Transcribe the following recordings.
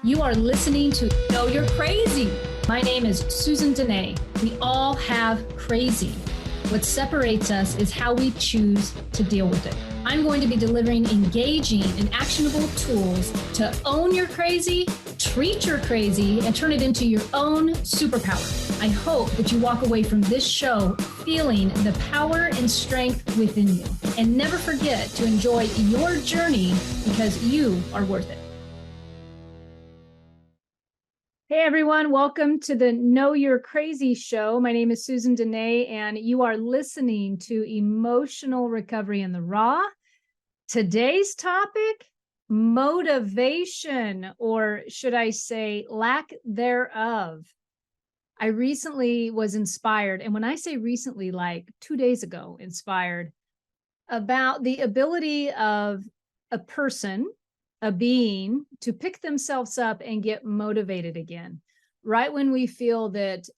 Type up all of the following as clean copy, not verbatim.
You are listening to Know You're Crazy. My name is Susan Denee. We all have crazy. What separates us is how we choose to deal with it. I'm going to be delivering engaging and actionable tools to own your crazy, treat your crazy, and turn it into your own superpower. I hope that you walk away from this show feeling the power and strength within you. And never forget to enjoy your journey because you are worth it. Hey everyone, welcome to the Know You're Crazy show. My name is Susan Denee, and you are listening to Emotional Recovery in the Raw. Today's topic, motivation, or should I say lack thereof. I recently was inspired, and when I say recently, like 2 days ago, inspired about the ability of a person, a being, to pick themselves up and get motivated again. Right when we feel that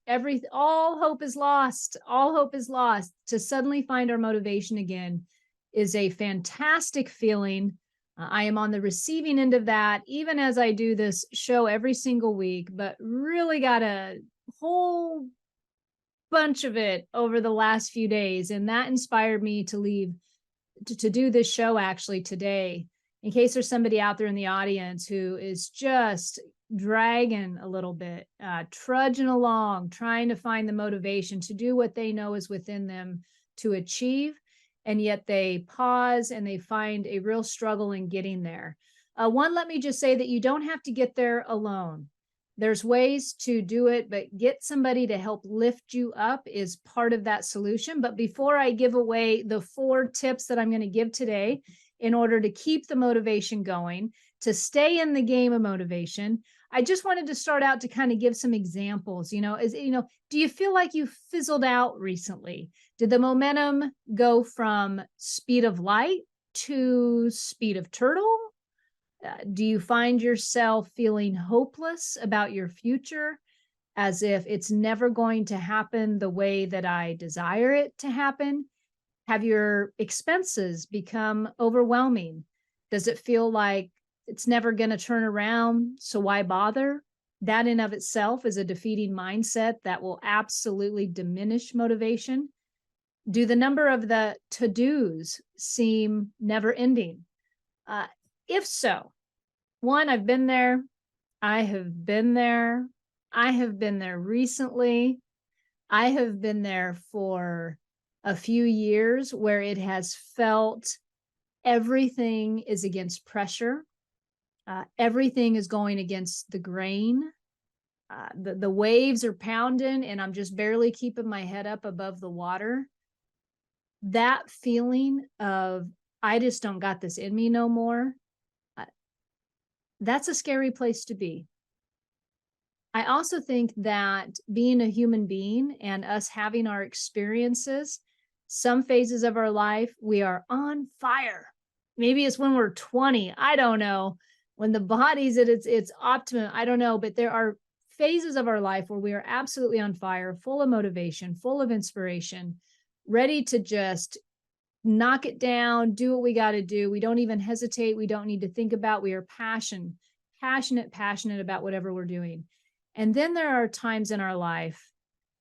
all hope is lost, to suddenly find our motivation again is a fantastic feeling. I am on the receiving end of that, even as I do this show every single week, but really got a whole bunch of it over the last few days. And that inspired me to do this show actually today. In case there's somebody out there in the audience who is just dragging a little bit, trudging along, trying to find the motivation to do what they know is within them to achieve, and yet they pause and they find a real struggle in getting there. Let me just say that you don't have to get there alone. There's ways to do it, but get somebody to help lift you up is part of that solution. But before I give away the 4 tips that I'm going to give today, in order to keep the motivation going, to stay in the game of motivation, I just wanted to start out to kind of give some examples. Do you feel like you fizzled out recently? Did the momentum go from speed of light to speed of turtle? Do you find yourself feeling hopeless about your future, as if it's never going to happen the way that I desire it to happen? Have your expenses become overwhelming? Does it feel like it's never going to turn around? So why bother? That in of itself is a defeating mindset that will absolutely diminish motivation. Do the number of the to-dos seem never ending? If so, one, I've been there. I have been there. I have been there recently. I have been there for a few years where it has felt everything is against pressure. Everything is going against the grain. The waves are pounding and I'm just barely keeping my head up above the water. That feeling of, I just don't got this in me no more. That's a scary place to be. I also think that being a human being and us having our experiences, some phases of our life, we are on fire. Maybe it's when we're 20. I don't know. When the body's at its optimum, I don't know. But there are phases of our life where we are absolutely on fire, full of motivation, full of inspiration, ready to just knock it down, do what we got to do. We don't even hesitate. We don't need to think about. We are passionate about whatever we're doing. And then there are times in our life,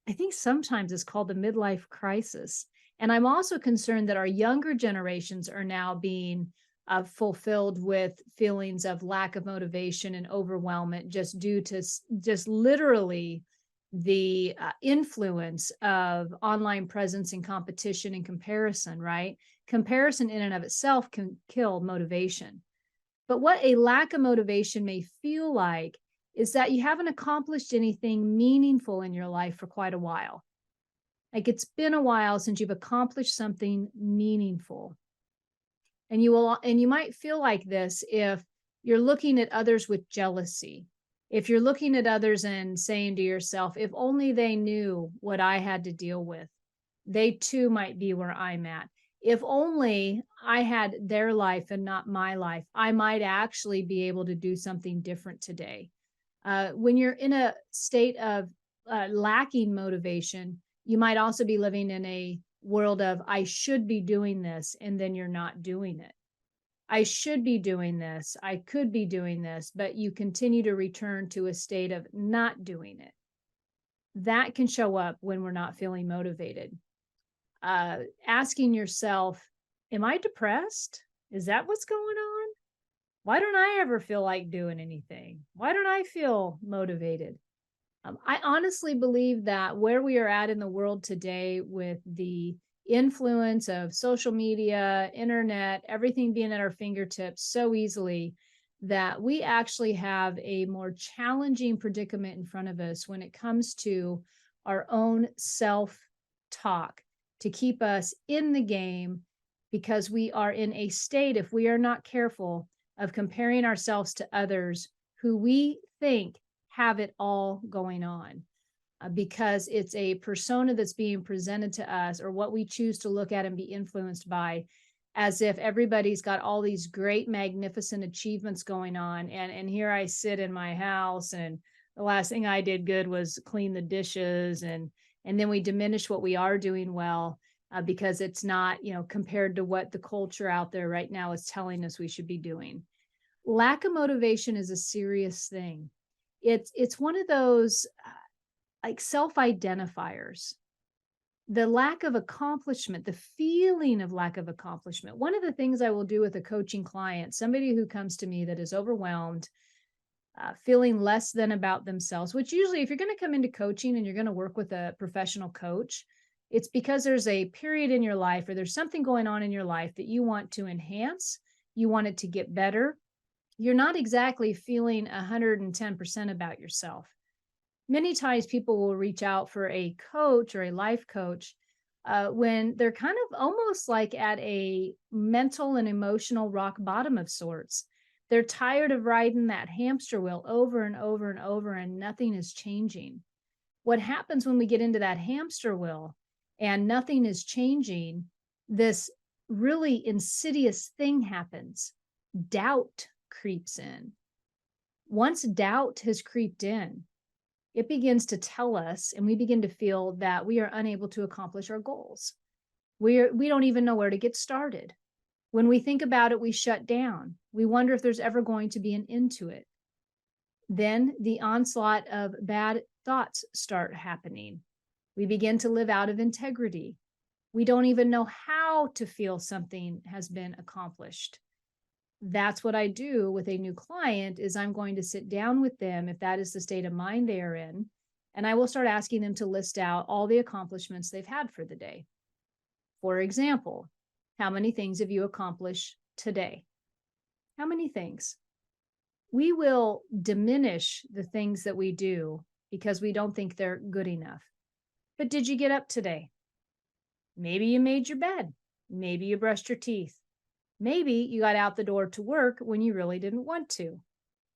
I think sometimes it's called the midlife crisis. And I'm also concerned that our younger generations are now being fulfilled with feelings of lack of motivation and overwhelmment just due to just literally the influence of online presence and competition and comparison, right? Comparison in and of itself can kill motivation. But what a lack of motivation may feel like is that you haven't accomplished anything meaningful in your life for quite a while. Like it's been a while since you've accomplished something meaningful. And you might feel like this if you're looking at others with jealousy. If you're looking at others and saying to yourself, if only they knew what I had to deal with, they too might be where I'm at. If only I had their life and not my life, I might actually be able to do something different today. When you're in a state of lacking motivation, you might also be living in a world of, I should be doing this, and then you're not doing it. I should be doing this. I could be doing this, but you continue to return to a state of not doing it. That can show up when we're not feeling motivated. Asking yourself, am I depressed? Is that what's going on? Why don't I ever feel like doing anything? Why don't I feel motivated? I honestly believe that where we are at in the world today with the influence of social media, internet, everything being at our fingertips so easily, that we actually have a more challenging predicament in front of us when it comes to our own self talk to keep us in the game, because we are in a state, if we are not careful, of comparing ourselves to others who we think have it all going on, because it's a persona that's being presented to us, or what we choose to look at and be influenced by, as if everybody's got all these great, magnificent achievements going on. And here I sit in my house, and the last thing I did good was clean the dishes. And then we diminish what we are doing well, because it's not, compared to what the culture out there right now is telling us we should be doing. Lack of motivation is a serious thing. It's one of those like self-identifiers. The lack of accomplishment, the feeling of lack of accomplishment. One of the things I will do with a coaching client, somebody who comes to me that is overwhelmed, feeling less than about themselves, which usually, if you're going to come into coaching and you're going to work with a professional coach, it's because there's a period in your life, or there's something going on in your life that you want to enhance, you want it to get better. You're not exactly feeling 110% about yourself. Many times people will reach out for a coach or a life coach when they're kind of almost like at a mental and emotional rock bottom of sorts. They're tired of riding that hamster wheel over and over and over, and nothing is changing. What happens when we get into that hamster wheel and nothing is changing? This really insidious thing happens. Doubt creeps in. Once doubt has creeped in, it begins to tell us, and we begin to feel that we are unable to accomplish our goals. We don't even know where to get started. When we think about it, we shut down. We wonder if there's ever going to be an end to it. Then the onslaught of bad thoughts start happening. We begin to live out of integrity. We don't even know how to feel something has been accomplished. That's what I do with a new client, is I'm going to sit down with them, if that is the state of mind they are in, and I will start asking them to list out all the accomplishments they've had for the day. For example, how many things have you accomplished today? How many things? We will diminish the things that we do because we don't think they're good enough. But did you get up today? Maybe you made your bed. Maybe you brushed your teeth. Maybe you got out the door to work when you really didn't want to.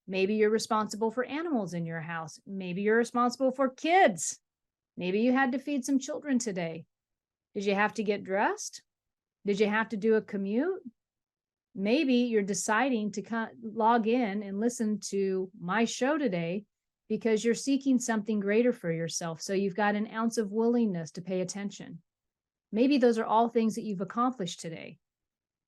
Maybe you're responsible for animals in your house. Maybe you're responsible for kids. Maybe you had to feed some children today. Did you have to get dressed? Did you have to do a commute? Maybe you're deciding to log in and listen to my show today because you're seeking something greater for yourself. So you've got an ounce of willingness to pay attention. Maybe those are all things that you've accomplished today.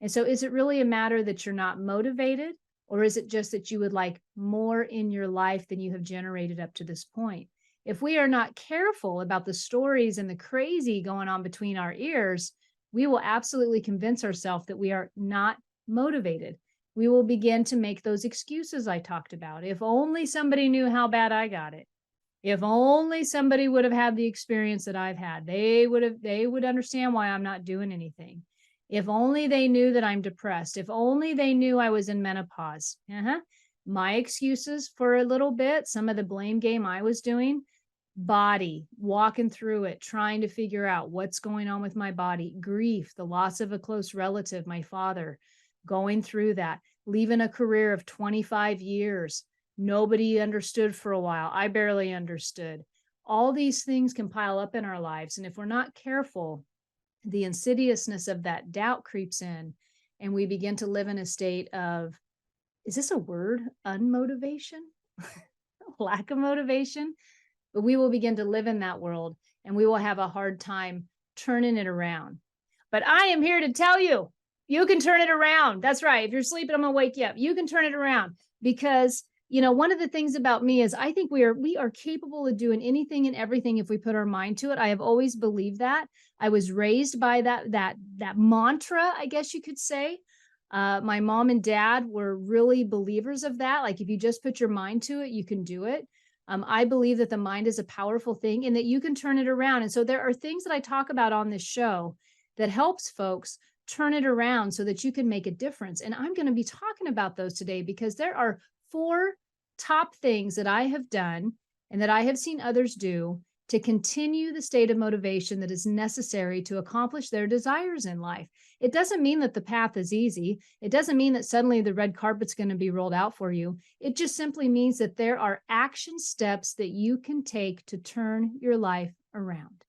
And so is it really a matter that you're not motivated, or is it just that you would like more in your life than you have generated up to this point? If we are not careful about the stories and the crazy going on between our ears, we will absolutely convince ourselves that we are not motivated. We will begin to make those excuses I talked about. If only somebody knew how bad I got it. If only somebody would have had the experience that I've had, they would understand why I'm not doing anything. If only they knew that I'm depressed. If only they knew I was in menopause. My excuses for a little bit, some of the blame game I was doing, body, walking through it, trying to figure out what's going on with my body, grief, the loss of a close relative, my father, going through that, leaving a career of 25 years. Nobody understood for a while. I barely understood. All these things can pile up in our lives. And if we're not careful, the insidiousness of that doubt creeps in, and we begin to live in a state of, is this a word? Unmotivation? Lack of motivation? But we will begin to live in that world, and we will have a hard time turning it around. But I am here to tell you, You can turn it around. That's right. If you're sleeping, I'm going to wake you up. You can turn it around because, one of the things about me is I think we are capable of doing anything and everything if we put our mind to it. I have always believed that. I was raised by that mantra, I guess you could say. My mom and dad were really believers of that. Like if you just put your mind to it, you can do it. I believe that the mind is a powerful thing and that you can turn it around. And so there are things that I talk about on this show that helps folks turn it around so that you can make a difference. And I'm going to be talking about those today because there are 4 top things that I have done and that I have seen others do to continue the state of motivation that is necessary to accomplish their desires in life. It doesn't mean that the path is easy. It doesn't mean that suddenly the red carpet's going to be rolled out for you. It just simply means that there are action steps that you can take to turn your life around.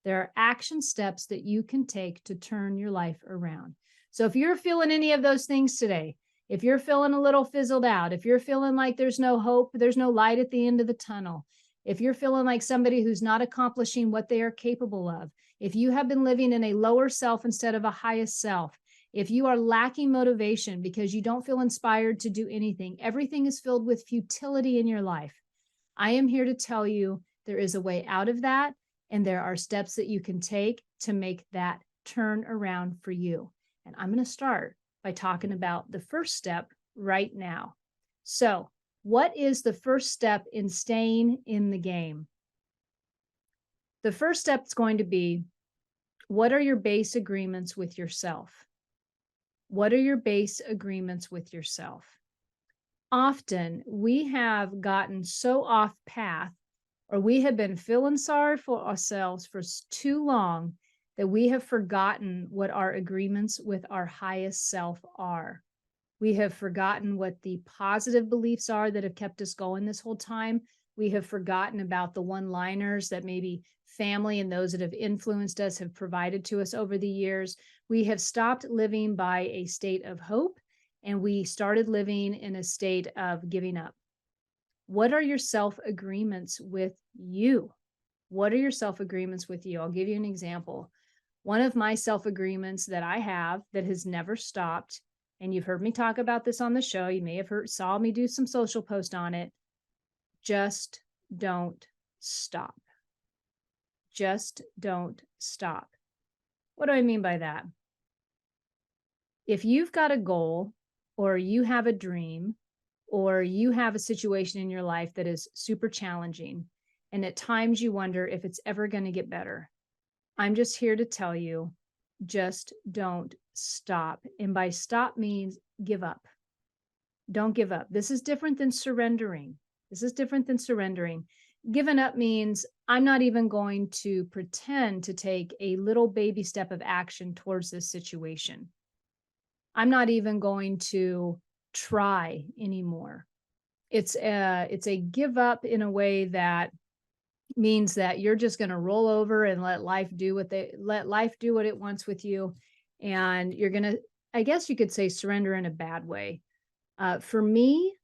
There are action steps that you can take to turn your life around. So if you're feeling any of those things today, if you're feeling a little fizzled out, if you're feeling like there's no hope, there's no light at the end of the tunnel, if you're feeling like somebody who's not accomplishing what they are capable of, if you have been living in a lower self instead of a highest self, if you are lacking motivation because you don't feel inspired to do anything, everything is filled with futility in your life. I am here to tell you there is a way out of that. And there are steps that you can take to make that turn around for you. And I'm going to start by talking about the first step right now. So, what is the first step in staying in the game? The first step is going to be, what are your base agreements with yourself? What are your base agreements with yourself? Often we have gotten so off path, or we have been feeling sorry for ourselves for too long that we have forgotten what our agreements with our highest self are. We have forgotten what the positive beliefs are that have kept us going this whole time. We have forgotten about the one-liners that maybe family and those that have influenced us have provided to us over the years. We have stopped living by a state of hope, and we started living in a state of giving up. What are your self-agreements with you? What are your self-agreements with you? I'll give you an example. One of my self-agreements that I have that has never stopped, and you've heard me talk about this on the show, you may have saw me do some social post on it, just don't stop. Just don't stop. What do I mean by that? If you've got a goal or you have a dream, or you have a situation in your life that is super challenging, and at times you wonder if it's ever going to get better, I'm just here to tell you, just don't stop. And by stop means give up. Don't give up. This is different than surrendering. This is different than surrendering. Giving up means I'm not even going to pretend to take a little baby step of action towards this situation. I'm not even going to try anymore. It's a give up in a way that means that you're just going to roll over and let life do what it wants with you. And you're going to, I guess you could say, surrender in a bad way. For me,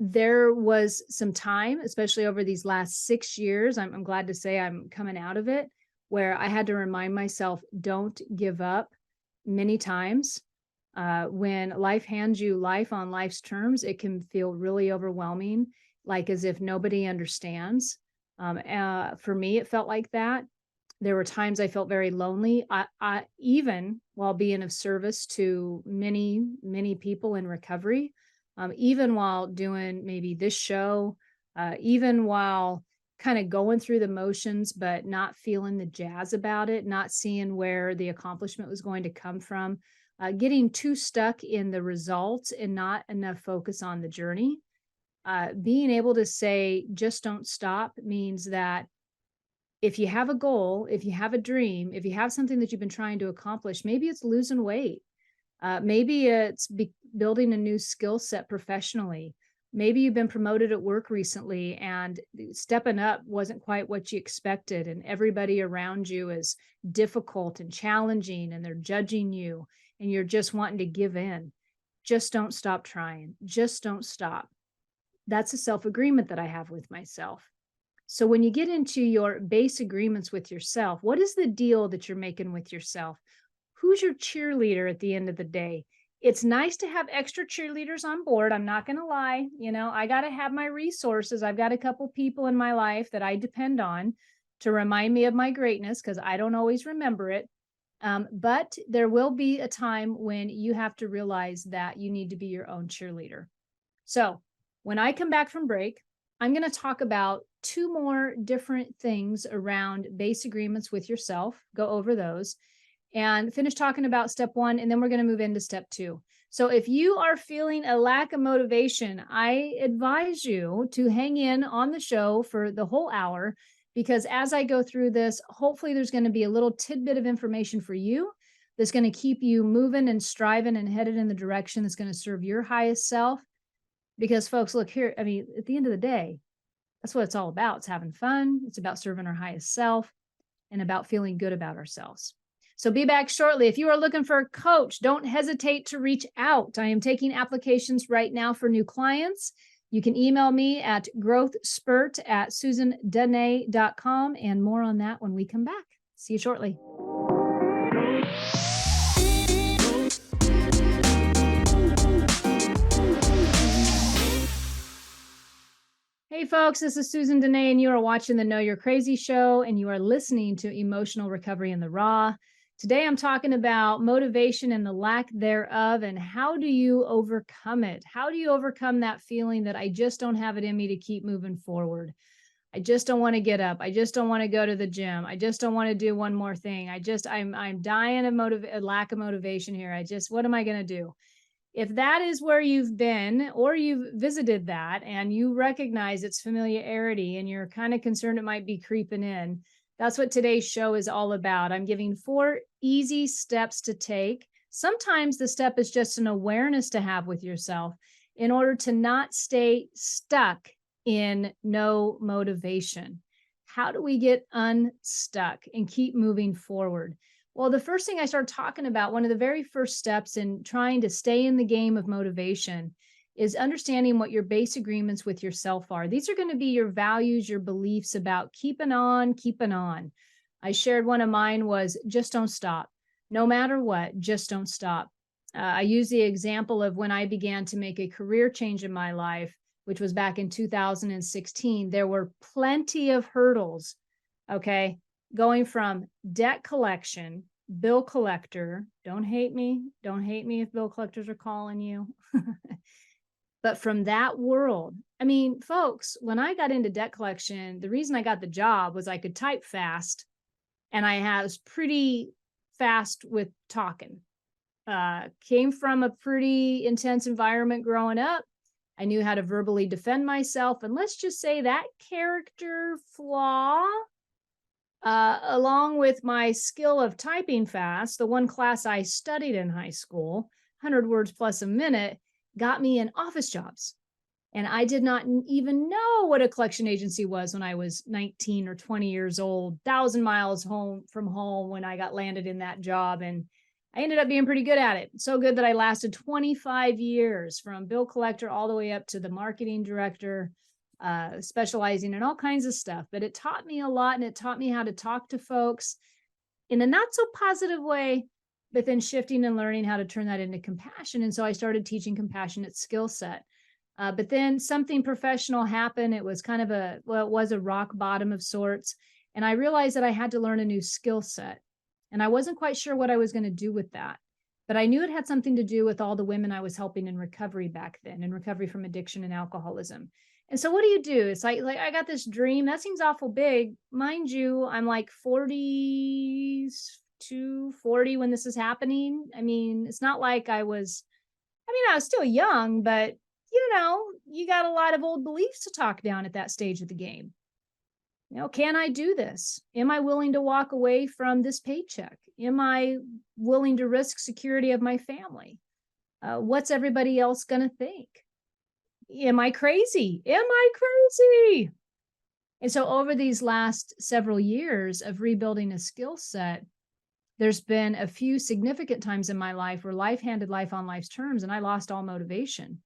there was some time, especially over these last 6 years, I'm glad to say I'm coming out of it, where I had to remind myself, don't give up many times. When life hands you life on life's terms, it can feel really overwhelming, like as if nobody understands. For me, it felt like that. There were times I felt very lonely. I even while being of service to many, many people in recovery, even while doing maybe this show, even while kind of going through the motions, but not feeling the jazz about it, not seeing where the accomplishment was going to come from. Getting too stuck in the results and not enough focus on the journey. Being able to say, just don't stop, means that if you have a goal, if you have a dream, if you have something that you've been trying to accomplish, maybe it's losing weight. Maybe it's building a new skill set professionally. Maybe you've been promoted at work recently and stepping up wasn't quite what you expected, and everybody around you is difficult and challenging and they're judging you and you're just wanting to give in. Just don't stop trying. Just don't stop. That's a self-agreement that I have with myself. So when you get into your base agreements with yourself, what is the deal that you're making with yourself? who's your cheerleader at the end of the day? It's nice to have extra cheerleaders on board. I'm not going to lie. I got to have my resources. I've got a couple people in my life that I depend on to remind me of my greatness because I don't always remember it. But there will be a time when you have to realize that you need to be your own cheerleader. So when I come back from break, I'm going to talk about 2 more different things around base agreements with yourself, go over those, and finish talking about step 1, and then we're going to move into step 2. So if you are feeling a lack of motivation, I advise you to hang in on the show for the whole hour, because as I go through this, hopefully there's going to be a little tidbit of information for you that's going to keep you moving and striving and headed in the direction that's going to serve your highest self. Because folks, look here, I mean, at the end of the day, that's what it's all about. It's having fun. It's about serving our highest self and about feeling good about ourselves. So be back shortly. If you are looking for a coach, don't hesitate to reach out. I am taking applications right now for new clients. You can email me at growthspurt@susandenee.com, and more on that when we come back. See you shortly. Hey folks, this is Susan Denee, and you are watching the Know You're Crazy show, and you are listening to Emotional Recovery in the Raw. Today I'm talking about motivation and the lack thereof, and how do you overcome it? How do you overcome that feeling that I just don't have it in me to keep moving forward? I just don't want to get up. I just don't want to go to the gym. I just don't want to do one more thing. I'm dying of lack of motivation here. What am I going to do? If that is where you've been, or you've visited that and you recognize its familiarity and you're kind of concerned it might be creeping in, that's what today's show is all about. I'm giving 4 easy steps to take. Sometimes the step is just an awareness to have with yourself in order to not stay stuck in no motivation. How do we get unstuck and keep moving forward? Well, the first thing I started talking about, one of the very first steps in trying to stay in the game of motivation, is understanding what your base agreements with yourself are. These are going to be your values, your beliefs about keeping on, keeping on. I shared one of mine was just don't stop. No matter what, just don't stop. I use the example of when I began to make a career change in my life, which was back in 2016. There were plenty of hurdles, okay? Going from debt collection, bill collector, don't hate me if bill collectors are calling you. But from that world, I mean, folks, when I got into debt collection, the reason I got the job was I could type fast, and I was pretty fast with talking. Came from a pretty intense environment growing up. I knew how to verbally defend myself. And let's just say that character flaw, along with my skill of typing fast, the one class I studied in high school, 100 words plus a minute, got me in office jobs. And I did not even know what a collection agency was when I was 19 or 20 years old, 1,000 miles from home when I got landed in that job. And I ended up being pretty good at it. So good that I lasted 25 years, from bill collector all the way up to the marketing director, specializing in all kinds of stuff. But it taught me a lot, and it taught me how to talk to folks in a not so positive way, but then shifting and learning how to turn that into compassion. And so I started teaching compassionate skill set. But then something professional happened. It was kind of it was a rock bottom of sorts. And I realized that I had to learn a new skill set. And I wasn't quite sure what I was going to do with that. But I knew it had something to do with all the women I was helping in recovery back then, in recovery from addiction and alcoholism. And so what do? It's like I got this dream. That seems awful big. Mind you, I'm like 40 when this is happening. I mean, it's not like I was still young, but you got a lot of old beliefs to talk down at that stage of the game. Can I do this? Am I willing to walk away from this paycheck? Am I willing to risk security of my family? What's everybody else going to think? Am I crazy? And so over these last several years of rebuilding a skill set, there's been a few significant times in my life where life handed life on life's terms, and I lost all motivation.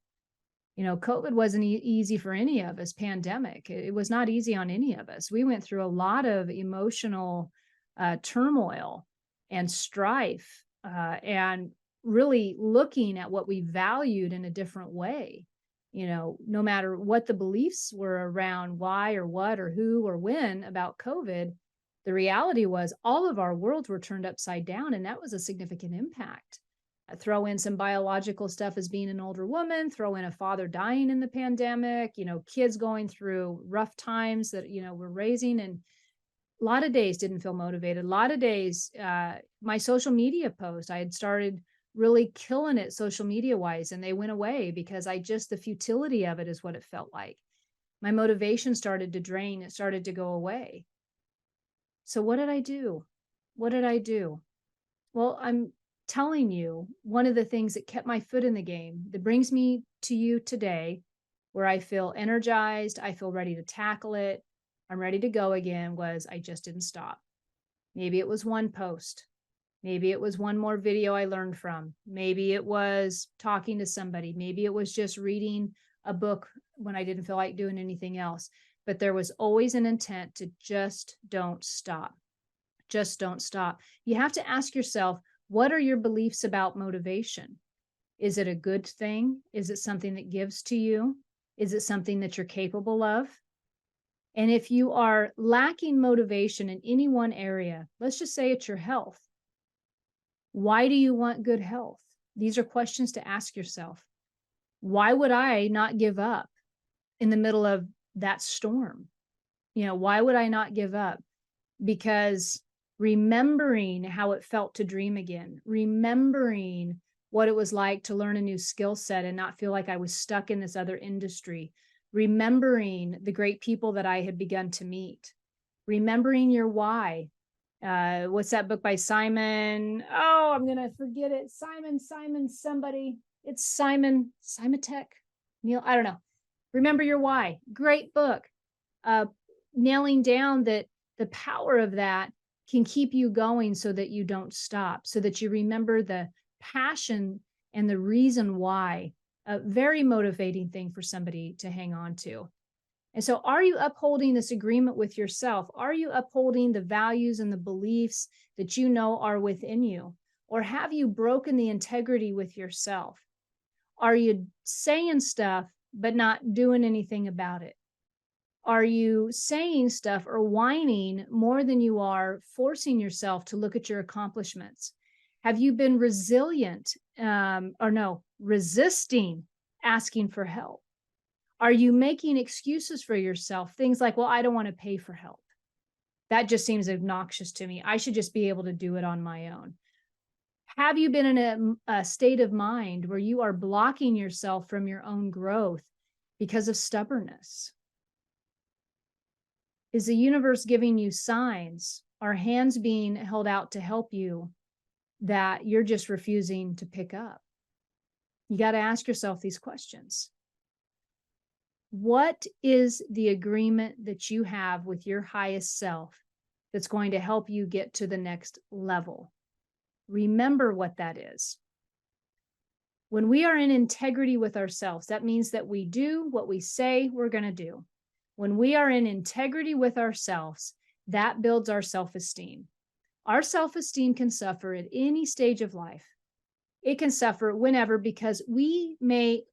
COVID wasn't easy for any of us. Pandemic, it was not easy on any of us. We went through a lot of emotional turmoil and strife and really looking at what we valued in a different way. No matter what the beliefs were around why or what or who or when about COVID, the reality was all of our worlds were turned upside down, and that was a significant impact. Throw in some biological stuff as being an older woman, throw in a father dying in the pandemic, kids going through rough times that, we're raising. And a lot of days didn't feel motivated. A lot of days, my social media post, I had started really killing it social media wise, and they went away because the futility of it is what it felt like. My motivation started to drain. It started to go away. So what did I do? What did I do? Well, I'm telling you, one of the things that kept my foot in the game that brings me to you today, where I feel energized, I feel ready to tackle it, I'm ready to go again, was I just didn't stop. Maybe it was one post. Maybe it was one more video I learned from. Maybe it was talking to somebody. Maybe it was just reading a book when I didn't feel like doing anything else. But there was always an intent to just don't stop. Just don't stop. You have to ask yourself, what are your beliefs about motivation? Is it a good thing? Is it something that gives to you? Is it something that you're capable of? And if you are lacking motivation in any one area, let's just say it's your health. Why do you want good health? These are questions to ask yourself. Why would I not give up in the middle of that storm? Why would I not give up? Because remembering how it felt to dream again, remembering what it was like to learn a new skill set and not feel like I was stuck in this other industry, remembering the great people that I had begun to meet, remembering your why. What's that book by Simon? Oh, I'm going to forget it. Somebody. It's Simotek, Neil. I don't know. Remember your why. Great book. Nailing down that the power of that can keep you going so that you don't stop, so that you remember the passion and the reason why. A very motivating thing for somebody to hang on to. And so are you upholding this agreement with yourself? Are you upholding the values and the beliefs that you know are within you? Or have you broken the integrity with yourself? Are you saying stuff but not doing anything about it? Are you saying stuff or whining more than you are forcing yourself to look at your accomplishments? Have you been resisting asking for help? Are you making excuses for yourself? Things like, well, I don't want to pay for help. That just seems obnoxious to me. I should just be able to do it on my own. Have you been in a state of mind where you are blocking yourself from your own growth because of stubbornness? Is the universe giving you signs? Are hands being held out to help you that you're just refusing to pick up? You got to ask yourself these questions. What is the agreement that you have with your highest self that's going to help you get to the next level? Remember what that is. When we are in integrity with ourselves, that means that we do what we say we're going to do. When we are in integrity with ourselves, that builds our self-esteem. Our self-esteem can suffer at any stage of life. It can suffer whenever, because we may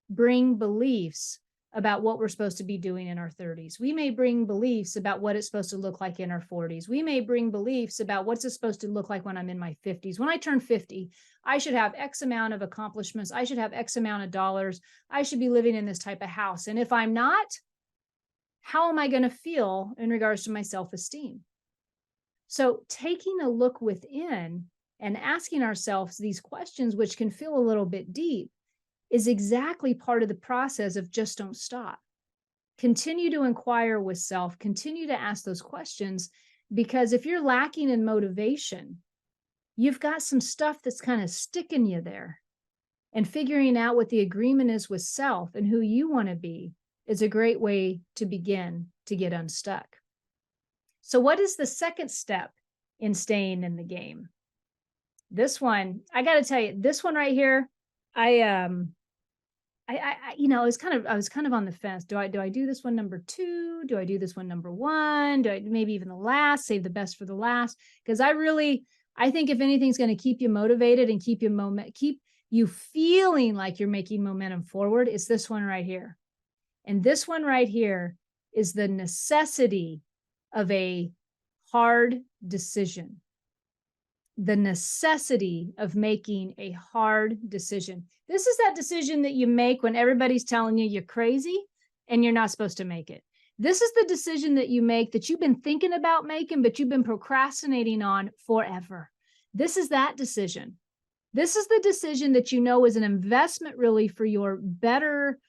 bring beliefs about what we're supposed to be doing in our 30s. We may bring beliefs about what it's supposed to look like in our 40s. We may bring beliefs about what's it supposed to look like when I'm in my 50s. When I turn 50, I should have X amount of accomplishments. I should have X amount of dollars. I should be living in this type of house. And if I'm not, how am I going to feel in regards to my self-esteem? So taking a look within and asking ourselves these questions, which can feel a little bit deep, is exactly part of the process of just don't stop. Continue to inquire with self, continue to ask those questions, because if you're lacking in motivation, you've got some stuff that's kind of sticking you there. And figuring out what the agreement is with self and who you want to be is a great way to begin to get unstuck. So what is the second step in staying in the game? This one, I got to tell you, this one right here, I was kind of on the fence. Do I do this one number 2? Do I do this one number 1? Do I maybe even the last, save the best for the last? Because I I think if anything's going to keep you motivated and keep you feeling like you're making momentum forward, it's this one right here. And this one right here is the necessity of a hard decision. The necessity of making a hard decision. This is that decision that you make when everybody's telling you you're crazy and you're not supposed to make it. This is the decision that you make that you've been thinking about making, but you've been procrastinating on forever. This is that decision. This is the decision that you know is an investment really for your better.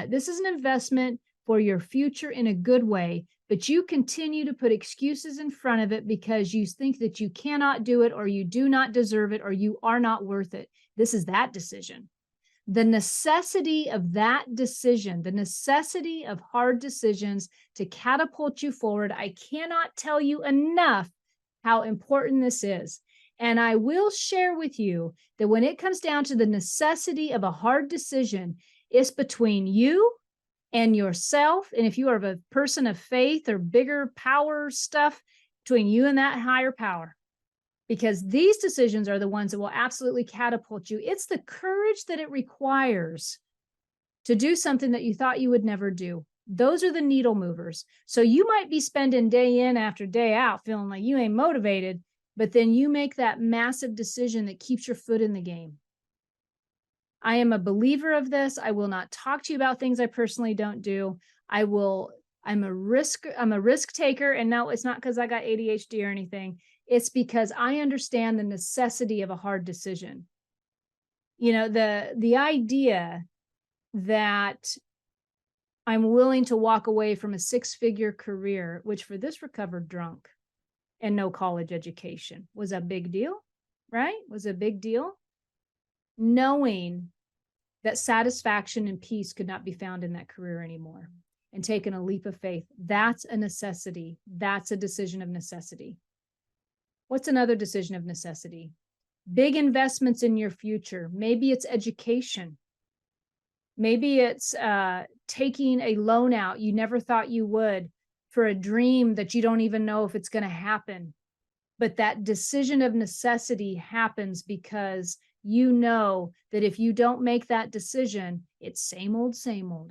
This is an investment for your future in a good way, but you continue to put excuses in front of it because you think that you cannot do it or you do not deserve it or you are not worth it. This is that decision. The necessity of that decision, the necessity of hard decisions to catapult you forward. I cannot tell you enough how important this is. And I will share with you that when it comes down to the necessity of a hard decision, it's between you and yourself. And if you are a person of faith or bigger power stuff, between you and that higher power. Because these decisions are the ones that will absolutely catapult you. It's the courage that it requires to do something that you thought you would never do. Those are the needle movers. So you might be spending day in after day out feeling like you ain't motivated, but then you make that massive decision that keeps your foot in the game. I am a believer of this. I will not talk to you about things I personally don't do. I'm a risk taker. And no, it's not because I got ADHD or anything. It's because I understand the necessity of a hard decision. You know, the idea that I'm willing to walk away from a 6-figure career, which for this recovered drunk and no college education was a big deal, right? Was a big deal. Knowing that satisfaction and peace could not be found in that career anymore and taking a leap of faith. That's a necessity. That's a decision of necessity. What's another decision of necessity? Big investments in your future. Maybe it's education. Maybe it's taking a loan out you never thought you would for a dream that you don't even know if it's going to happen. But that decision of necessity happens because you know that if you don't make that decision, it's same old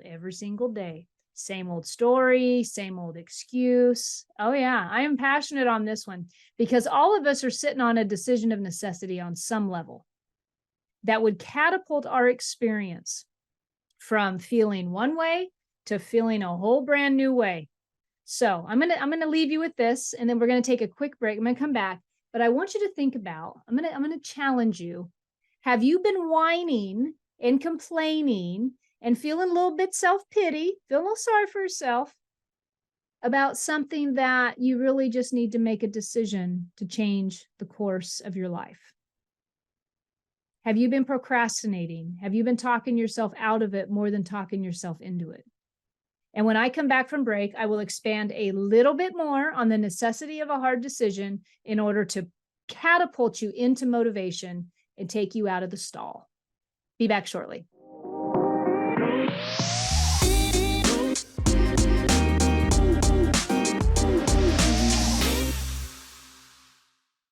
every single day. Same old story, same old excuse. Oh yeah, I am passionate on this one because all of us are sitting on a decision of necessity on some level that would catapult our experience from feeling one way to feeling a whole brand new way. So I'm gonna leave you with this, and then we're gonna take a quick break. I'm gonna come back, but I want you to think about. I'm gonna challenge you. Have you been whining and complaining and feeling a little bit self-pity, feeling a little sorry for yourself about something that you really just need to make a decision to change the course of your life? Have you been procrastinating? Have you been talking yourself out of it more than talking yourself into it? And when I come back from break, I will expand a little bit more on the necessity of a hard decision in order to catapult you into motivation and take you out of the stall. Be back shortly.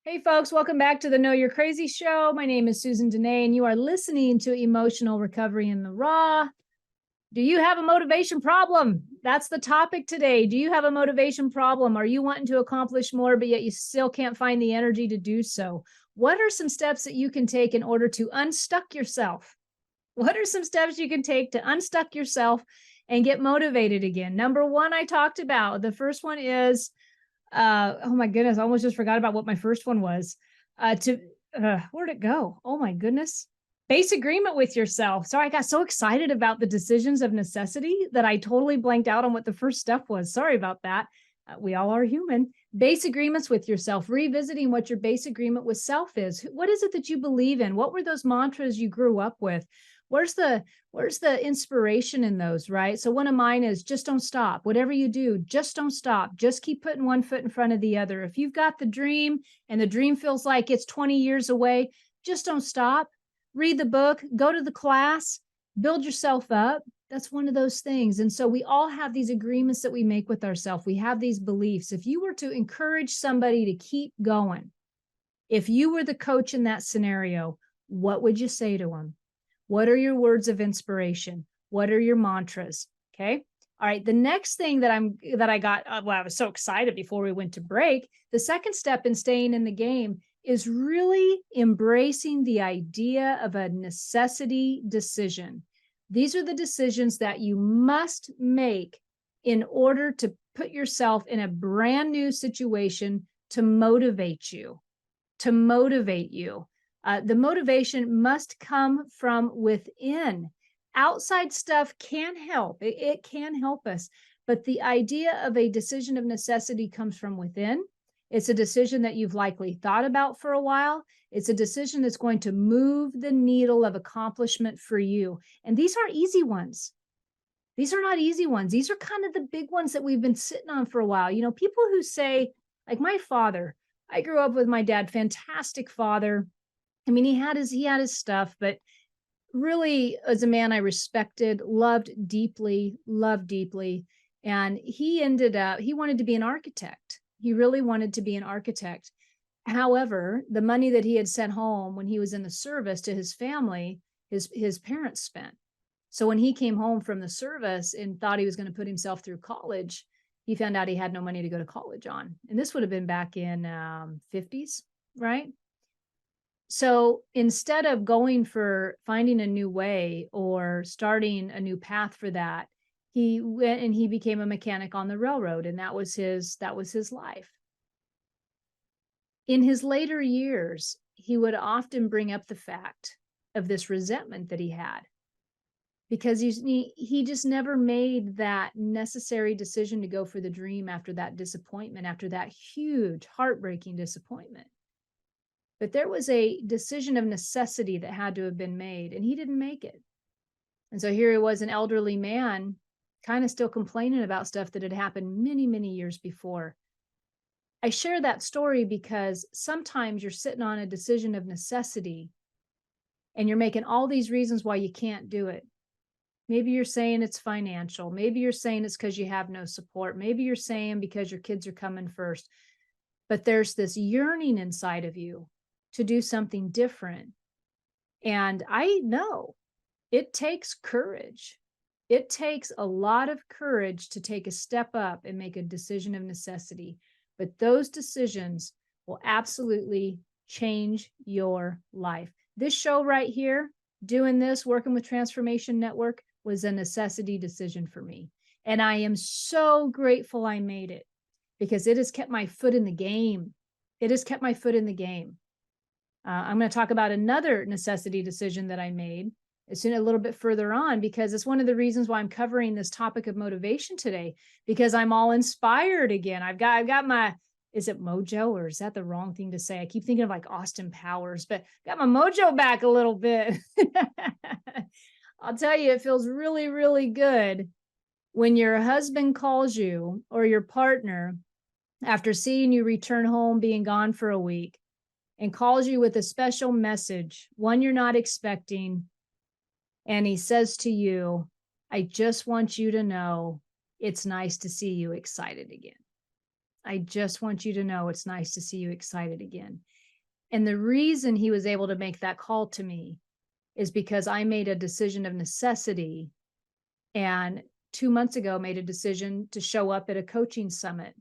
Hey folks, welcome back to the Know You're Crazy show. My name is Susan Denee, and you are listening to Emotional Recovery in the Raw. Do you have a motivation problem? That's the topic today. Do you have a motivation problem? Are you wanting to accomplish more, but yet you still can't find the energy to do so? What are some steps that you can take in order to unstuck yourself? What are some steps you can take to unstuck yourself and get motivated again? Number one, I talked about. The first one is, oh my goodness, I almost just forgot about what my first one was. Where'd it go? Oh my goodness. Base agreement with yourself. Sorry, I got so excited about the decisions of necessity that I totally blanked out on what the first step was. Sorry about that. We all are human. Base agreements with yourself, revisiting what your base agreement with self is. What is it that you believe in? What were those mantras you grew up with? Where's the inspiration in those, right? So one of mine is just don't stop. Whatever you do, just don't stop. Just keep putting one foot in front of the other. If you've got the dream and the dream feels like it's 20 years away, just don't stop. Read the book, go to the class, build yourself up. That's one of those things. And so we all have these agreements that we make with ourselves. We have these beliefs. If you were to encourage somebody to keep going, If you were the coach in that scenario, what would you say to him? What are your words of inspiration? What are your mantras? Okay. All right. The next thing that I got, well, I was so excited before we went to break. The second step in staying in the game is really embracing the idea of a necessity decision. These are the decisions that you must make in order to put yourself in a brand new situation to motivate you. To motivate you. The motivation must come from within. Outside stuff can help. It can help us. But the idea of a decision of necessity comes from within. It's a decision that you've likely thought about for a while. It's a decision that's going to move the needle of accomplishment for you. And these aren't easy ones. These are not easy ones. These are kind of the big ones that we've been sitting on for a while. You know, people who say, like my father, I grew up with my dad, fantastic father. I mean, he had his stuff, but really as a man I respected, loved deeply. And he wanted to be an architect. He really wanted to be an architect. However, the money that he had sent home when he was in the service to his family, his parents spent. So when he came home from the service and thought he was going to put himself through college, he found out he had no money to go to college on. And this would have been back in 50s, right? So instead of going for finding a new way or starting a new path for that, he went and he became a mechanic on the railroad, and that was his life. In his later years, he would often bring up the fact of this resentment that he had, because he just never made that necessary decision to go for the dream after that disappointment, after that huge, heartbreaking disappointment. But there was a decision of necessity that had to have been made, and he didn't make it. And so here he was, an elderly man, kind of still complaining about stuff that had happened many, many years before. I share that story because sometimes you're sitting on a decision of necessity and you're making all these reasons why you can't do it. Maybe you're saying it's financial. Maybe you're saying it's because you have no support. Maybe you're saying because your kids are coming first. But there's this yearning inside of you to do something different. And I know it takes courage. It takes a lot of courage to take a step up and make a decision of necessity. But those decisions will absolutely change your life. This show right here, doing this, working with Transformation Network, was a necessity decision for me. And I am so grateful I made it, because it has kept my foot in the game. It has kept my foot in the game. I'm going to talk about another necessity decision that I made a little bit further on, because it's one of the reasons why I'm covering this topic of motivation today, because I'm all inspired again. I've got my, is it mojo, or is that the wrong thing to say? I keep thinking of like Austin Powers, but got my mojo back a little bit. I'll tell you, it feels really, really good when your husband calls you, or your partner, after seeing you return home, being gone for a week, and calls you with a special message, one you're not expecting. And he says to you, I just want you to know it's nice to see you excited again. I just want you to know it's nice to see you excited again. And the reason he was able to make that call to me is because I made a decision of necessity, and 2 months ago made a decision to show up at a coaching summit,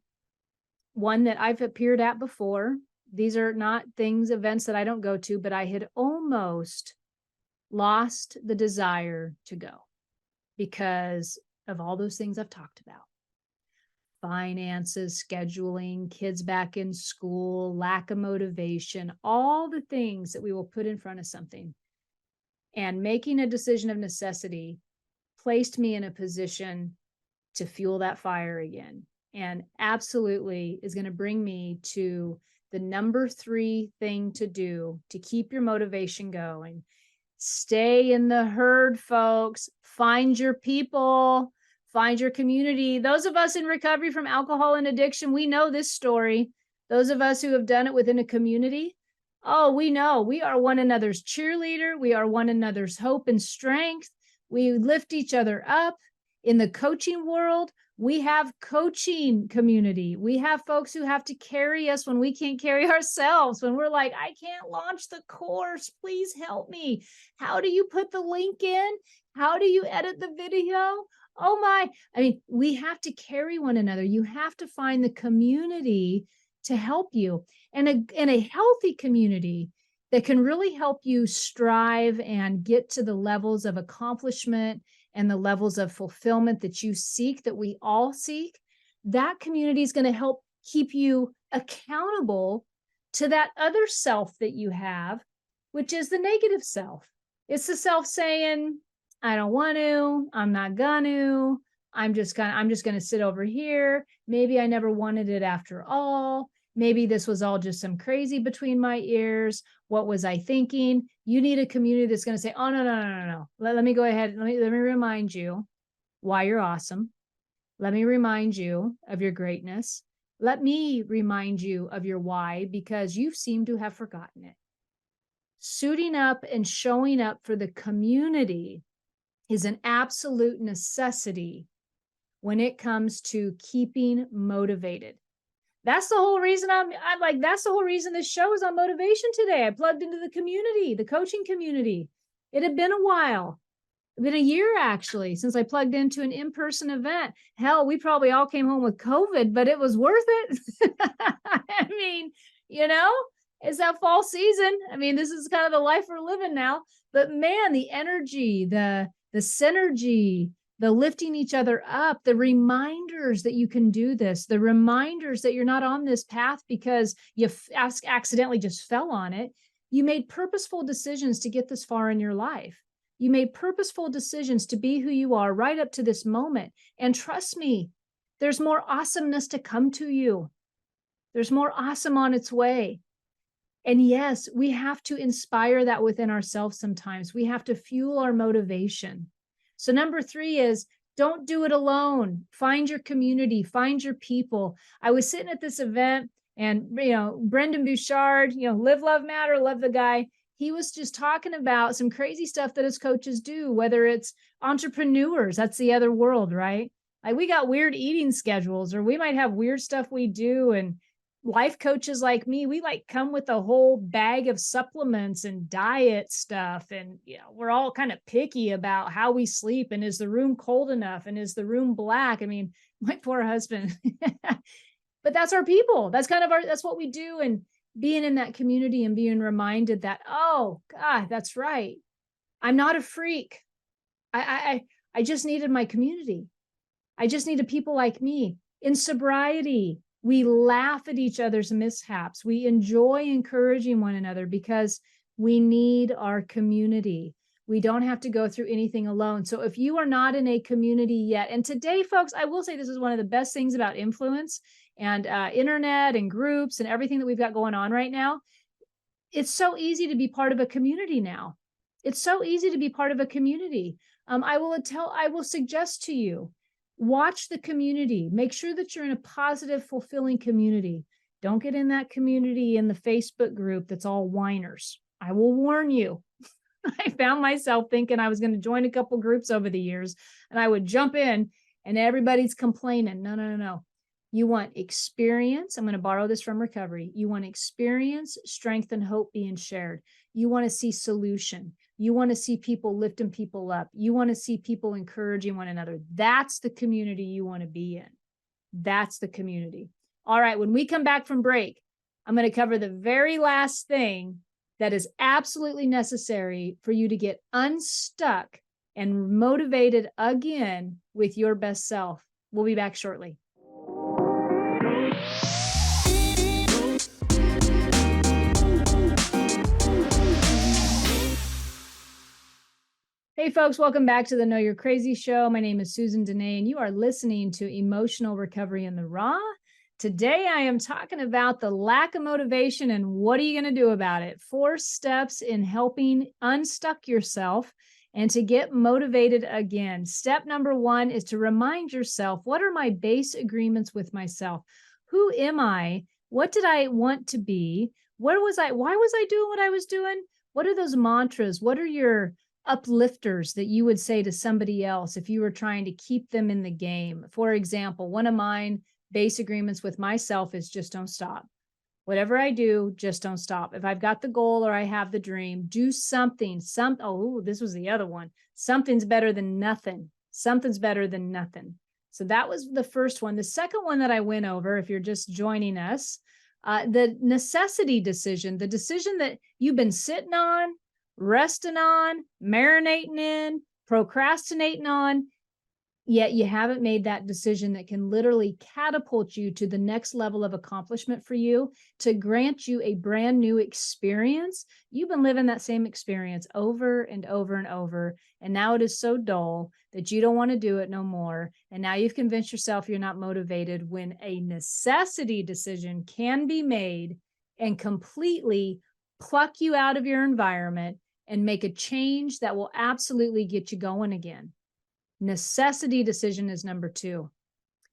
one that I've appeared at before. These are not events that I don't go to, but I had almost lost the desire to go because of all those things I've talked about. Finances, scheduling, kids back in school, lack of motivation, all the things that we will put in front of something. And making a decision of necessity placed me in a position to fuel that fire again, and absolutely is going to bring me to the number 3 thing to do to keep your motivation going. Stay in the herd, folks. Find your people, find your community. Those of us in recovery from alcohol and addiction, we know this story. Those of us who have done it within a community, oh, we know we are one another's cheerleader. We are one another's hope and strength. We lift each other up. In the coaching world, We have coaching community. We have folks who have to carry us when we can't carry ourselves. When we're like, I can't launch the course, please help me. How do you put the link in? How do you edit the video? Oh my, I mean, we have to carry one another. You have to find the community to help you, and a healthy community that can really help you strive and get to the levels of accomplishment and the levels of fulfillment that you seek, that we all seek. That community is going to help keep you accountable to that other self that you have, which is the negative self. It's the self saying, I don't want to, I'm not gonna, I'm just gonna sit over here. Maybe I never wanted it after all. Maybe this was all just some crazy between my ears. What was I thinking? You need a community that's going to say, oh, no. Let me go ahead. Let me remind you why you're awesome. Let me remind you of your greatness. Let me remind you of your why, because you seem to have forgotten it. Suiting up and showing up for the community is an absolute necessity when it comes to keeping motivated. That's the whole reason I'm like, that's the whole reason this show is on motivation today. I plugged into the community, the coaching community. It had been a while. It's been a year actually since I plugged into an in-person event. Hell, we probably all came home with COVID, but it was worth it. I mean, it's that fall season. I mean, this is kind of the life we're living now. But man, the energy, the synergy, the lifting each other up, the reminders that you can do this, the reminders that you're not on this path because you accidentally just fell on it. You made purposeful decisions to get this far in your life. You made purposeful decisions to be who you are right up to this moment. And trust me, there's more awesomeness to come to you. There's more awesome on its way. And yes, we have to inspire that within ourselves sometimes. We have to fuel our motivation. So number 3 is, don't do it alone. Find your community, find your people. I was sitting at this event and, Brendan Bouchard, Live, Love, Matter, love the guy. He was just talking about some crazy stuff that his coaches do, whether it's entrepreneurs, that's the other world, right? Like we got weird eating schedules, or we might have weird stuff we do. And life coaches like me, we like come with a whole bag of supplements and diet stuff. And, we're all kind of picky about how we sleep. And is the room cold enough? And is the room black? I mean, my poor husband, but that's our people. That's kind of that's what we do. And being in that community and being reminded that, oh God, that's right. I'm not a freak. I just needed my community. I just needed people like me. In sobriety, we laugh at each other's mishaps. We enjoy encouraging one another because we need our community. We don't have to go through anything alone. So if you are not in a community yet, and today, folks, I will say this is one of the best things about influence and internet and groups and everything that we've got going on right now. It's so easy to be part of a community now. It's so easy to be part of a community. I will suggest to you, watch the community. Make sure that you're in a positive, fulfilling community. Don't get in that community in the Facebook group that's all whiners. I will warn you. I found myself thinking I was going to join a couple groups over the years, and I would jump in and everybody's complaining. No. You want experience. I'm going to borrow this from recovery. You want experience, strength, and hope being shared. You want to see solution. You want to see people lifting people up. You want to see people encouraging one another. That's the community you want to be in. That's the community. All right. When we come back from break, I'm going to cover the very last thing that is absolutely necessary for you to get unstuck and motivated again with your best self. We'll be back shortly. Hey folks, welcome back to the Know You're Crazy show. My name is Susan Denee, and you are listening to Emotional Recovery in the Raw. Today, I am talking about the lack of motivation and what are you going to do about it? 4 steps in helping unstuck yourself and to get motivated again. Step number 1 is to remind yourself, what are my base agreements with myself? Who am I? What did I want to be? Why was I doing what I was doing? What are those mantras? What are your uplifters that you would say to somebody else if you were trying to keep them in the game? For example, one of mine base agreements with myself is just don't stop. Whatever I do, just don't stop. If I've got the goal or I have the dream, do something. Oh, this was the other one. Something's better than nothing. Something's better than nothing. So that was the first one. The second one that I went over, if you're just joining us, the necessity decision, the decision that you've been sitting on, resting on, marinating in, procrastinating on, yet you haven't made that decision that can literally catapult you to the next level of accomplishment for you, to grant you a brand new experience. You've been living that same experience over and over and over, and now it is so dull that you don't want to do it no more. And now you've convinced yourself you're not motivated, when a necessity decision can be made and completely pluck you out of your environment and make a change that will absolutely get you going again. Necessity decision is number 2.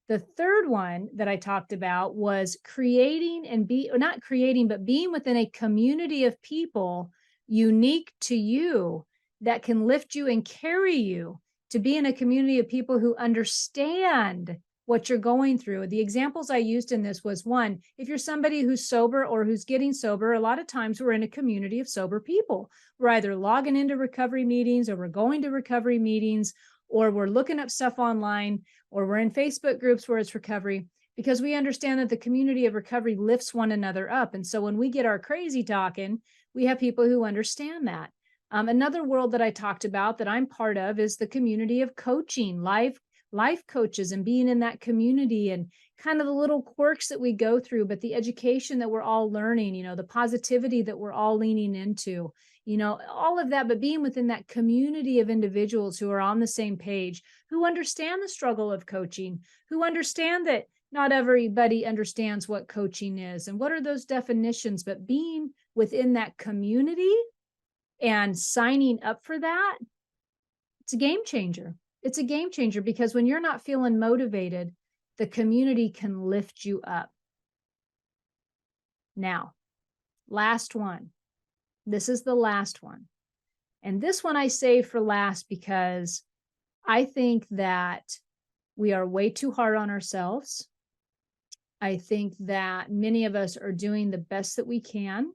The third one that I talked about was creating and not creating, but being within a community of people unique to you that can lift you and carry you, to be in a community of people who understand what you're going through. The examples I used in this was, one, if you're somebody who's sober or who's getting sober, a lot of times we're in a community of sober people. We're either logging into recovery meetings, or we're going to recovery meetings, or we're looking up stuff online, or we're in Facebook groups where it's recovery, because we understand that the community of recovery lifts one another up. And so when we get our crazy talking, we have people who understand that. Another world that I talked about that I'm part of is the community of coaching, life coaches, and being in that community, and kind of the little quirks that we go through, but the education that we're all learning, the positivity that we're all leaning into, all of that, but being within that community of individuals who are on the same page, who understand the struggle of coaching, who understand that not everybody understands what coaching is and what are those definitions, but being within that community and signing up for that, it's a game changer. It's a game changer, because when you're not feeling motivated, the community can lift you up. Now, last one. This is the last one. And this one I save for last because I think that we are way too hard on ourselves. I think that many of us are doing the best that we can.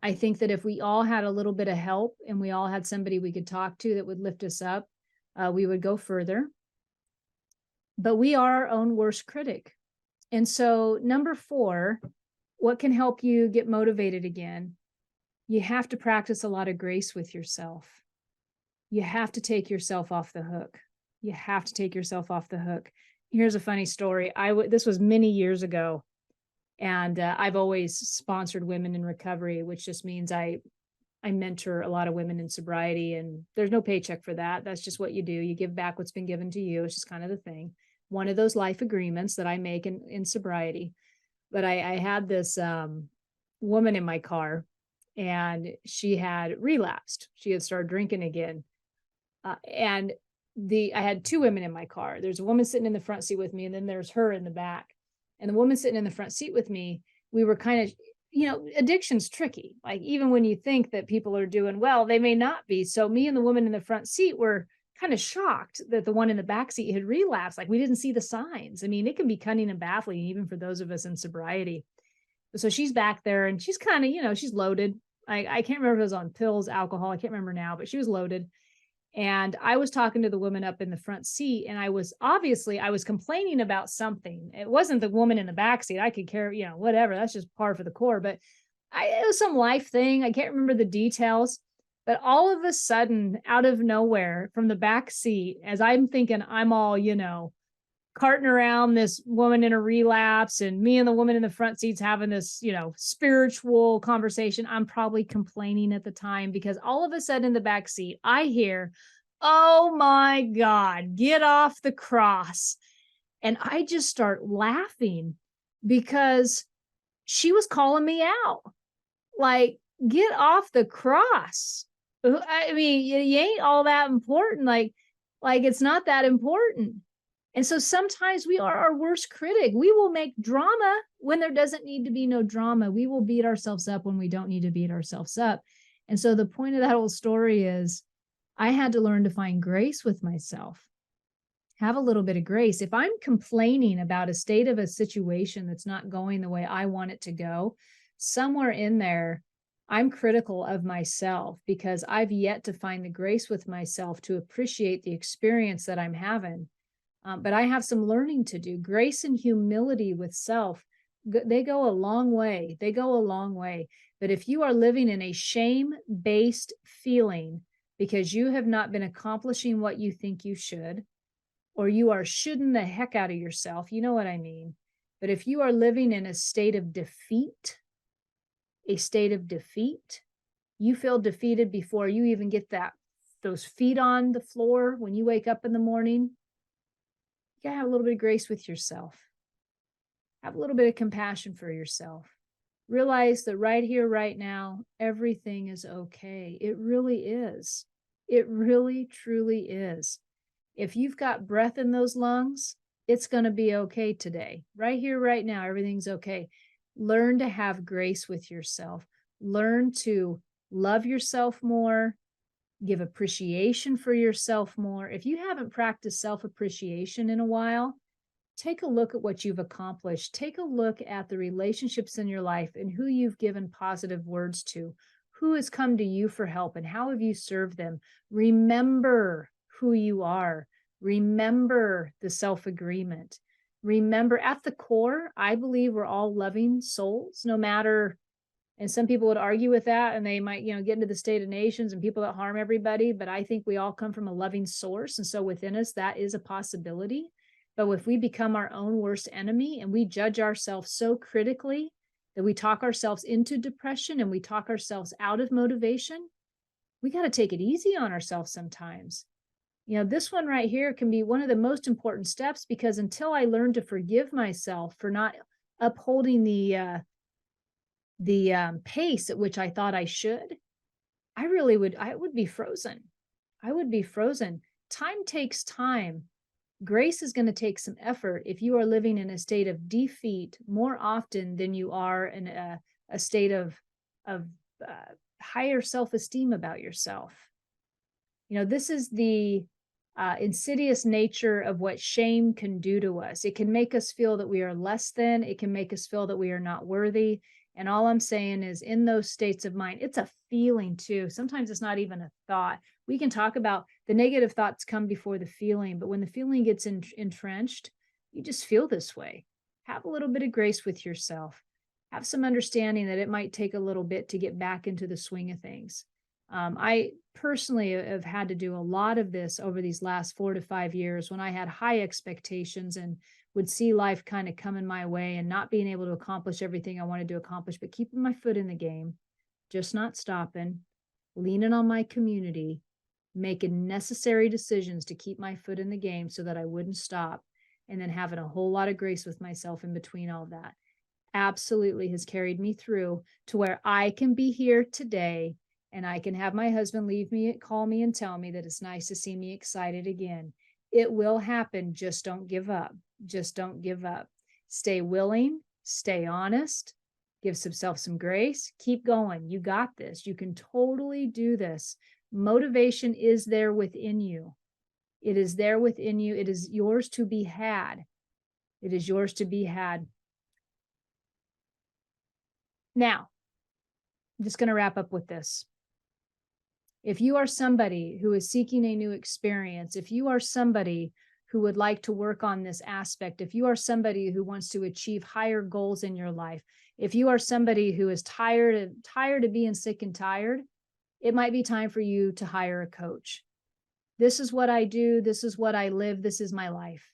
I think that if we all had a little bit of help and we all had somebody we could talk to that would lift us up, we would go further. But we are our own worst critic. And so, number 4, what can help you get motivated again? You have to practice a lot of grace with yourself. You have to take yourself off the hook. You have to take yourself off the hook. Here's a funny story. This was many years ago, and I've always sponsored women in recovery, which just means I mentor a lot of women in sobriety, and there's no paycheck for that. That's just what you do. You give back what's been given to you. It's just kind of the thing. One of those life agreements that I make in sobriety. But I had this woman in my car, and she had relapsed. She had started drinking again. And I had 2 women in my car. There's a woman sitting in the front seat with me, and then there's her in the back. And the woman sitting in the front seat with me, we were kind of, addiction's tricky. Like, even when you think that people are doing well, they may not be. So me and the woman in the front seat were kind of shocked that the one in the back seat had relapsed. Like, we didn't see the signs. I mean, it can be cunning and baffling, even for those of us in sobriety. So she's back there, and she's kind of, she's loaded. I can't remember if it was on pills, alcohol. I can't remember now, but she was loaded. And I was talking to the woman up in the front seat, and I was complaining about something. It wasn't the woman in the back seat. I could care, whatever. That's just par for the core. But it was some life thing. I can't remember the details. But all of a sudden, out of nowhere, from the back seat, as I'm thinking I'm all, carting around this woman in a relapse, and me and the woman in the front seats having this, spiritual conversation. I'm probably complaining at the time, because all of a sudden in the back seat, I hear, "Oh my God, get off the cross." And I just start laughing, because she was calling me out. Like, get off the cross. I mean, you ain't all that important. Like it's not that important. And so sometimes we are our worst critic. We will make drama when there doesn't need to be no drama. We will beat ourselves up when we don't need to beat ourselves up. And so the point of that whole story is I had to learn to find grace with myself, have a little bit of grace. If I'm complaining about a state of a situation that's not going the way I want it to go, somewhere in there, I'm critical of myself because I've yet to find the grace with myself to appreciate the experience that I'm having. But I have some learning to do. Grace and humility with self, they go a long way. They go a long way. But if you are living in a shame-based feeling because you have not been accomplishing what you think you should, or you are shoulding the heck out of yourself, you know what I mean? But if you are living in a state of defeat, you feel defeated before you even get those feet on the floor when you wake up in the morning. You gotta have a little bit of grace with yourself. Have a little bit of compassion for yourself. Realize that right here, right now, everything is okay. It really is. It really, truly is. If you've got breath in those lungs, it's going to be okay today. Right here, right now, everything's okay. Learn to have grace with yourself. Learn to love yourself more, give appreciation for yourself more. If you haven't practiced self-appreciation in a while, take a look at what you've accomplished. Take a look at the relationships in your life and who you've given positive words to, who has come to you for help, and how have you served them. Remember who you are. Remember the self-agreement. Remember, at the core, I believe we're all loving souls, no matter, and some people would argue with that, and they might, get into the state of nations and people that harm everybody, but I think we all come from a loving source. And so within us, that is a possibility. But if we become our own worst enemy and we judge ourselves so critically that we talk ourselves into depression and we talk ourselves out of motivation, we got to take it easy on ourselves sometimes. This one right here can be one of the most important steps, because until I learn to forgive myself for not upholding the pace at which I thought I should, I would be frozen. I would be frozen. Time takes time. Grace is going to take some effort if you are living in a state of defeat more often than you are in a state of higher self-esteem about yourself. This is the insidious nature of what shame can do to us. It can make us feel that we are less than. It can make us feel that we are not worthy. And all I'm saying is, in those states of mind, it's a feeling too. Sometimes it's not even a thought. We can talk about the negative thoughts come before the feeling, but when the feeling gets entrenched, you just feel this way. Have a little bit of grace with yourself. Have some understanding that it might take a little bit to get back into the swing of things. I personally have had to do a lot of this over these last 4 to 5 years, when I had high expectations and would see life kind of coming my way and not being able to accomplish everything I wanted to accomplish, but keeping my foot in the game, just not stopping, leaning on my community, making necessary decisions to keep my foot in the game so that I wouldn't stop, and then having a whole lot of grace with myself in between all that. Absolutely has carried me through to where I can be here today, and I can have my husband call me and tell me that it's nice to see me excited again. It will happen. Just don't give up. Just don't give up. Stay willing, stay honest, give yourself some grace, keep going. You got this. You can totally do this. Motivation is there within you. It is there within you. It is yours to be had. It is yours to be had. Now, I'm just going to wrap up with this. If you are somebody who is seeking a new experience, if you are somebody who would like to work on this aspect, if you are somebody who wants to achieve higher goals in your life, if you are somebody who is tired of being sick and tired, it might be time for you to hire a coach. This is what I do. This is what I live. This is my life.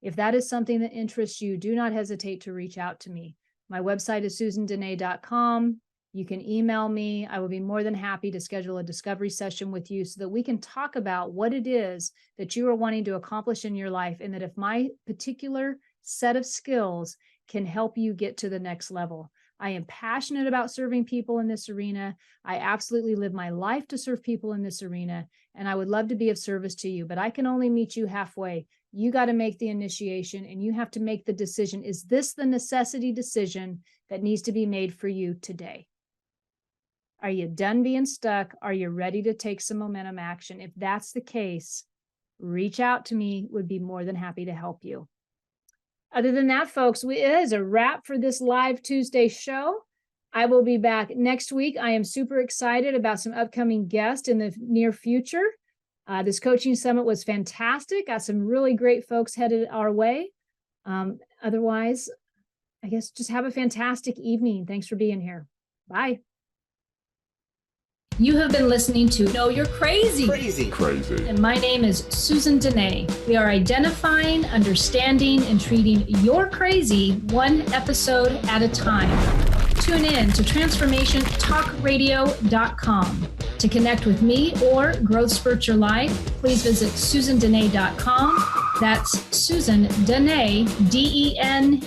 If that is something that interests you, do not hesitate to reach out to me. My website is susandenee.com. You can email me. I will be more than happy to schedule a discovery session with you so that we can talk about what it is that you are wanting to accomplish in your life, and that if my particular set of skills can help you get to the next level. I am passionate about serving people in this arena. I absolutely live my life to serve people in this arena, and I would love to be of service to you, but I can only meet you halfway. You got to make the initiation, and you have to make the decision. Is this the necessity decision that needs to be made for you today? Are you done being stuck? Are you ready to take some momentum action? If that's the case, reach out to me. Would be more than happy to help you. Other than that, folks, it is a wrap for this live Tuesday show. I will be back next week. I am super excited about some upcoming guests in the near future. This coaching summit was fantastic. Got some really great folks headed our way. Otherwise, I guess just have a fantastic evening. Thanks for being here. Bye. You have been listening to Know You're Crazy. Crazy. And my name is Susan Denee. We are identifying, understanding, and treating your crazy one episode at a time. Tune in to transformationtalkradio.com. To connect with me or Growth Spurt Your Life, please visit susandenee.com. That's Susan Denee, DENEE.com.